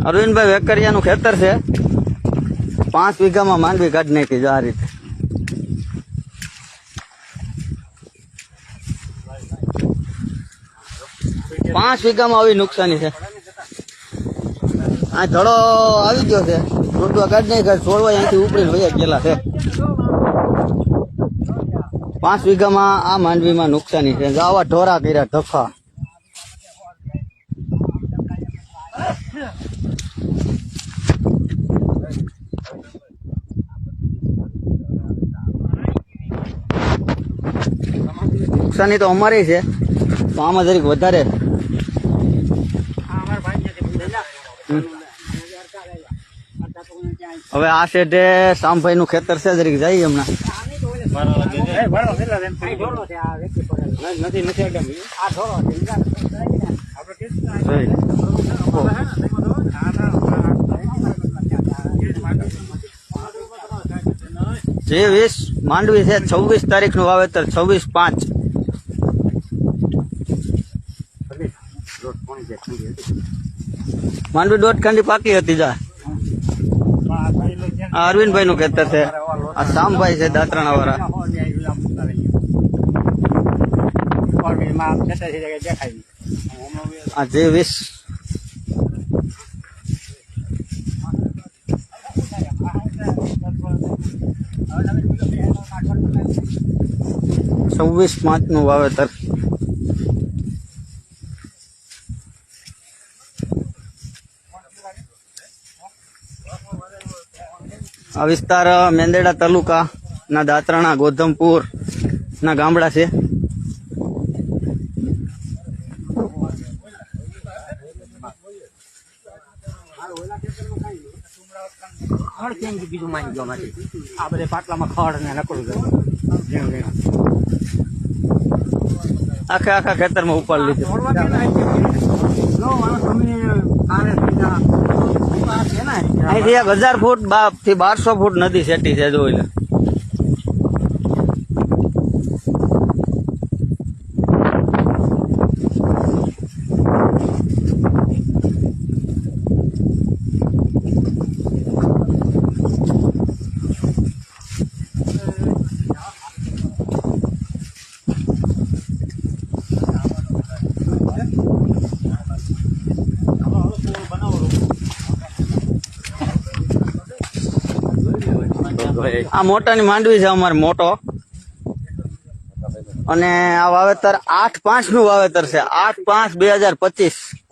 અરવિંદભાઈ વેકરિયાનું ખેતર છે, 5 વીઘામાં માંડવી કાઢી નાખી છે આ રીતે. પાંચ વીઘામાં આવી નુકસાની છે. આ ધડો આવી ગયો છે, રોટવા કાઢી નાખ્યા, છોડવા અહીંથી ઉપડી વયા ગયેલા છે. 5 વીઘામાં આ માંડવીમાં નુકસાની છે. આવા ઢોરા કર્યા ધફા. નુકસાની તો અમારી છે, તો આમાં જરીક વધારે. હવે આ શેઠે શામભાઈ નું ખેતર છે, જરીક જઈએ હમણાં. જે 20 માંડવી છે, 26 તારીખ નું વાવેતર, 26/5. માંડવી 1.5 ખાંડી પાકી હતી. જા આ અરવિંદભાઈ નું ખેતર છે, આ શામભાઈ છે દાત્રાણા વાળા. આ જે 20 26/5 નું વાવેતર. આ વિસ્તાર મેંદરડા તાલુકા ના દાત્રાણા ગોધમપુર ના ગામડા છે. બીજું માની ગયો માંથી આ બધે પાટલામાં ખડ ને નકરું આખા ખેતરમાં ઉપાડી લીધું. અહીંથી 1000 ફૂટ થી 1200 ફૂટ નદી સેટી છે. જોઈ લે. આ મોટાની માંડવી છે અમારે મોટો, અને આ વાવેતર 8/5 નું વાવેતર છે. 8/5/2025.